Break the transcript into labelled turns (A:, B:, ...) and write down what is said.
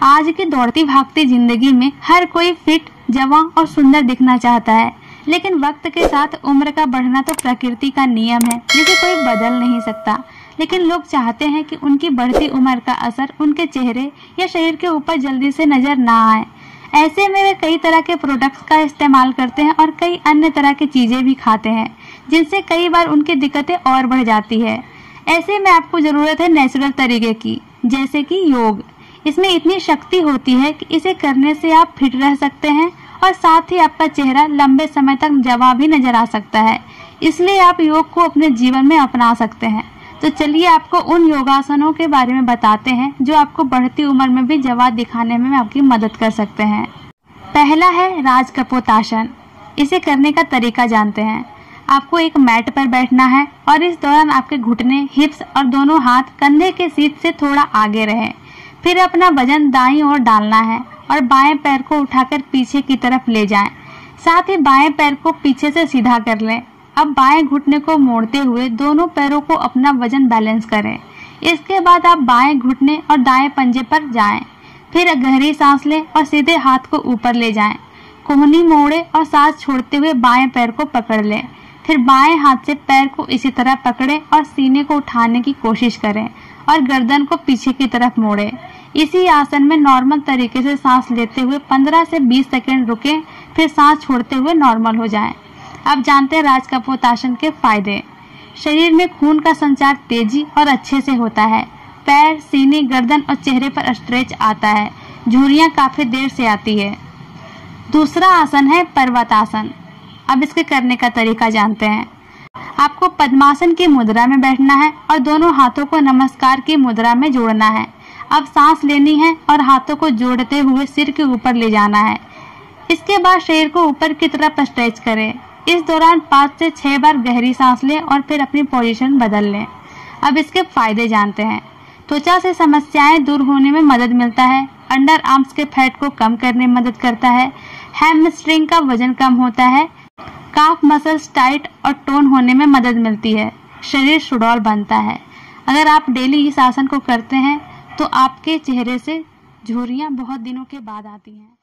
A: आज की दौड़ती भागती जिंदगी में हर कोई फिट, जवान और सुंदर दिखना चाहता है, लेकिन वक्त के साथ उम्र का बढ़ना तो प्रकृति का नियम है जिसे कोई बदल नहीं सकता। लेकिन लोग चाहते हैं कि उनकी बढ़ती उम्र का असर उनके चेहरे या शरीर के ऊपर जल्दी से नजर ना आए। ऐसे में वे कई तरह के प्रोडक्ट्स का इस्तेमाल करते हैं और कई अन्य तरह की चीजें भी खाते हैं, जिनसे कई बार उनकी दिक्कतें और बढ़ जाती है। ऐसे में आपको जरूरत है नेचुरल तरीके की, जैसे कि योग। इसमें इतनी शक्ति होती है कि इसे करने से आप फिट रह सकते हैं और साथ ही आपका चेहरा लंबे समय तक जवां भी नजर आ सकता है। इसलिए आप योग को अपने जीवन में अपना सकते हैं। तो चलिए आपको उन योगासनों के बारे में बताते हैं जो आपको बढ़ती उम्र में भी जवां दिखाने में आपकी मदद कर सकते हैं। पहला है राजकपोतासन। इसे करने का तरीका जानते हैं। आपको एक मैट पर बैठना है और इस दौरान आपके घुटने, हिप्स और दोनों हाथ कंधे के सीध से थोड़ा आगे रहें। फिर अपना वजन दाईं ओर डालना है और बाएं पैर को उठाकर पीछे की तरफ ले जाएं। साथ ही बाएं पैर को पीछे से सीधा कर लें। अब बाएं घुटने को मोड़ते हुए दोनों पैरों को अपना वजन बैलेंस करें। इसके बाद आप बाएं घुटने और दाएं पंजे पर जाएं। फिर गहरी सांस लें और सीधे हाथ को ऊपर ले जाएं। कोहनी मोड़े और सांस छोड़ते हुए बाएं पैर को पकड़ लें। फिर बाएं हाथ से पैर को इसी तरह पकड़ें और सीने को उठाने की कोशिश करें और गर्दन को पीछे की तरफ मोड़ें। इसी आसन में नॉर्मल तरीके से सांस लेते हुए 15 से 20 सेकंड रुकें, फिर सांस छोड़ते हुए नॉर्मल हो जाएं। अब जानते हैं राजकपोतासन के फायदे। शरीर में खून का संचार तेजी और अच्छे से होता है। पैर, सीने, गर्दन और चेहरे पर स्ट्रेच आता है। झुर्रियां काफी देर से आती है। दूसरा आसन है पर्वतासन। अब इसके करने का तरीका जानते हैं। आपको पद्मासन की मुद्रा में बैठना है और दोनों हाथों को नमस्कार की मुद्रा में जोड़ना है। अब सांस लेनी है और हाथों को जोड़ते हुए सिर के ऊपर ले जाना है। इसके बाद शरीर को ऊपर की तरफ स्ट्रेच करें। इस दौरान 5 से 6 बार गहरी सांस लें और फिर अपनी पोजीशन बदल लें। अब इसके फायदे जानते हैं। त्वचा से समस्याएं दूर होने में मदद मिलता है। अंडर आर्म्स के फैट को कम करने में मदद करता है। हैमस्ट्रिंग का वजन कम होता है। काफ मसल्स टाइट और टोन होने में मदद मिलती है। शरीर सुडौल बनता है। अगर आप डेली इस आसन को करते हैं तो आपके चेहरे से झुर्रियां बहुत दिनों के बाद आती हैं।